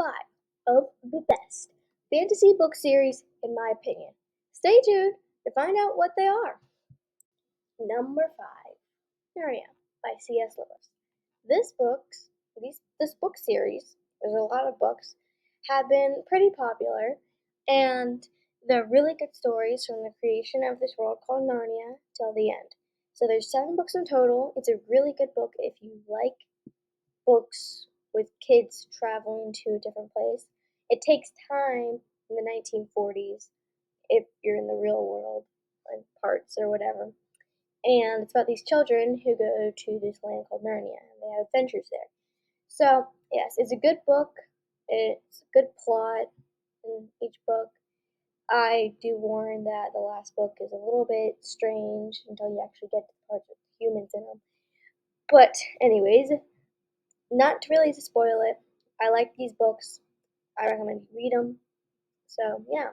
5 of the best fantasy book series, in my opinion. Stay tuned to find out what they are. Number 5, Narnia by C.S. Lewis. This book series, there's a lot of books, have been pretty popular, and they're really good stories from the creation of this world called Narnia till the end. So there's 7 books in total. It's a really good book if you like books with kids traveling to a different place. It takes time in the 1940s if you're in the real world, like parts or whatever. And it's about these children who go to this land called Narnia and they have adventures there. So, yes, it's a good book. It's a good plot in each book. I do warn that the last book is a little bit strange until you actually get to the parts with humans in them. But, anyways, not really to spoil it, I like these books. I recommend you read them. So, yeah.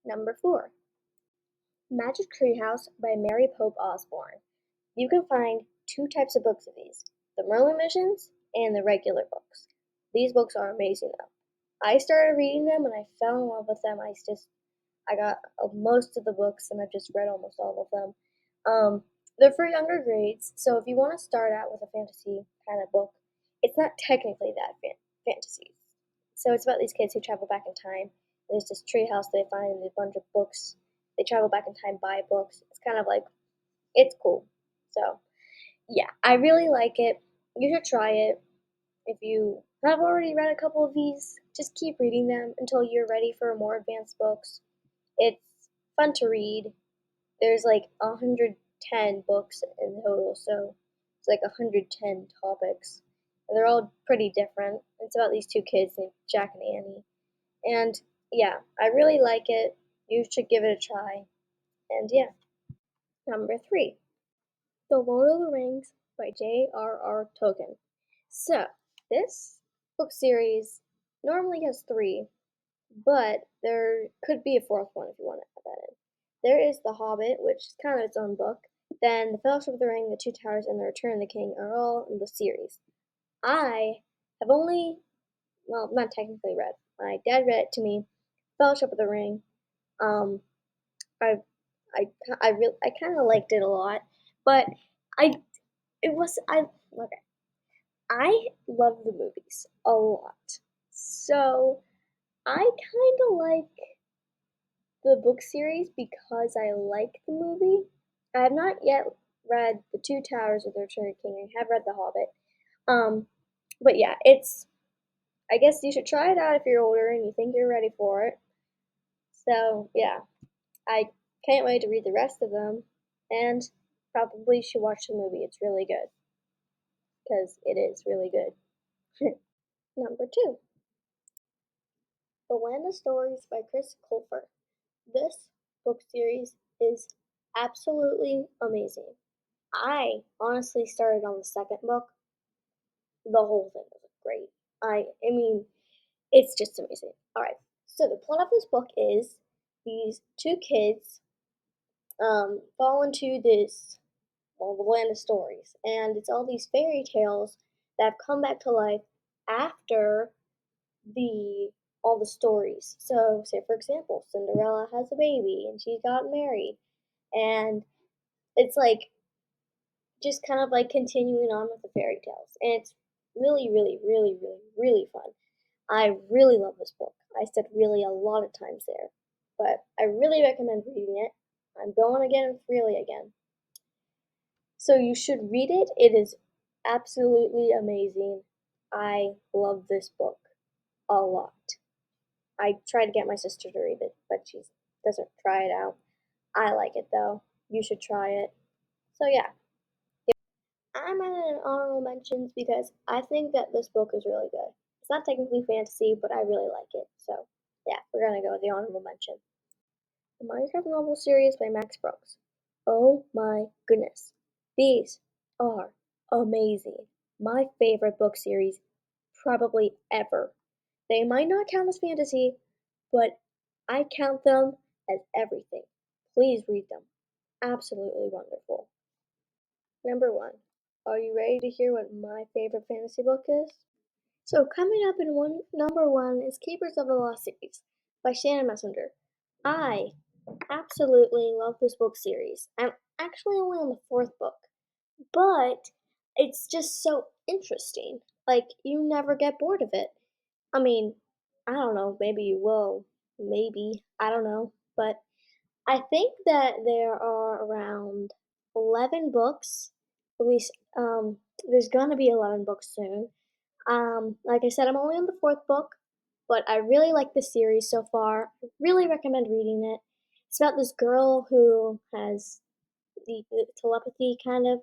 Number 4, Magic Treehouse by Mary Pope Osborne. You can find 2 types of books of these, the Merlin missions and the regular books. These books are amazing though. I started reading them and I fell in love with them. I got most of the books and I've just read almost all of them. They're for younger grades, so if you want to start out with a fantasy kind of book, it's not technically that fantasy. So it's about these kids who travel back in time. There's this treehouse they find and a bunch of books. They travel back in time, buy books. It's kind of like, it's cool. So yeah, I really like it. You should try it. If you have already read a couple of these, just keep reading them until you're ready for more advanced books. It's fun to read. There's like 110 books in total, so it's like 110 topics. And they're all pretty different. It's about these 2 kids named Jack and Annie. And yeah, I really like it. You should give it a try. And yeah. Number 3, The Lord of the Rings by J.R.R. Tolkien. So, this book series normally has 3, but there could be a 4th one if you want to add that in. There is The Hobbit, which is kind of its own book. Then The Fellowship of the Ring, The Two Towers, and The Return of the King are all in the series. I have only, well, not technically read. My dad read it to me. Fellowship of the Ring. Um, I, I kind of liked it a lot, but I, it was okay. I love the movies a lot, so I kind of like the book series because I like the movie. I have not yet read The Two Towers of the Return of the King. I have read The Hobbit. Um, but yeah, I guess you should try it out if you're older and you think you're ready for it. So yeah, I can't wait to read the rest of them, and probably should watch the movie. It's really good because it is really good. Number 2, The Land of Stories by Chris Colfer. This book series is absolutely amazing. I honestly started on the second book. The whole thing was great. I mean, it's just amazing. Alright, so the plot of this book is these 2 kids fall into this, well, the land of stories, and it's all these fairy tales that have come back to life after the all the stories. So, say for example, Cinderella has a baby and she got married, and it's like just kind of like continuing on with the fairy tales, and it's really, really, really, really, really fun. I really love this book. I said really a lot of times there, but I really recommend reading it. I'm going again with really again. So you should read it. It is absolutely amazing. I love this book a lot. I try to get my sister to read it, but she doesn't try it out. I like it though. You should try it. So yeah, I'm adding honorable mentions because I think that this book is really good. It's not technically fantasy, but I really like it. So yeah, we're gonna go with the honorable mention. The Minecraft novel series by Max Brooks. Oh my goodness, these are amazing. My favorite book series probably ever. They might not count as fantasy, but I count them as everything. Please read them. Absolutely wonderful. Number 1. Are you ready to hear what my favorite fantasy book is? So coming up in number one is Keepers of the Lost Cities by Shannon Messenger. I absolutely love this book series. I'm actually only on the fourth book, but it's just so interesting. Like you never get bored of it. I mean, I don't know, maybe you will. Maybe. I don't know. But I think that there are around 11 books. At least, there's gonna be 11 books soon. Like I said, I'm only on the fourth book, but I really like the series so far. I really recommend reading it. It's about this girl who has the telepathy kind of,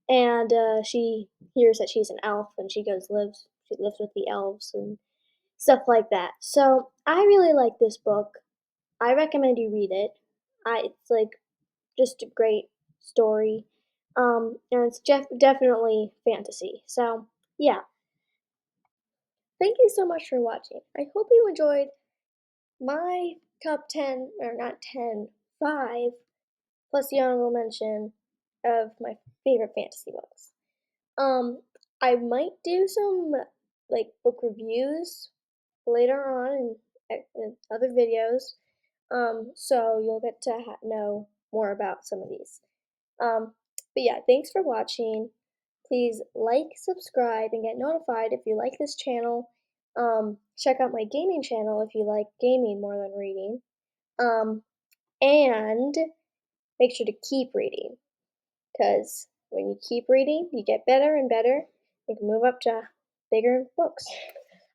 and she hears that she's an elf, and she lives with the elves and stuff like that. So I really like this book. I recommend you read it. It's like just a great story, and it's definitely fantasy. So yeah, thank you so much for watching. I hope you enjoyed my top 10, or not 10, 5, plus the honorable mention of my favorite fantasy books. Um, I might do some like book reviews later on in other videos. So you'll get to know more about some of these. Um, but yeah, thanks for watching. Please like, subscribe, and get notified if you like this channel. Check out my gaming channel if you like gaming more than reading. And make sure to keep reading, because when you keep reading, you get better and better. You can move up to bigger books.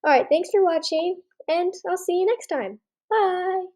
Alright, thanks for watching, and I'll see you next time. Bye!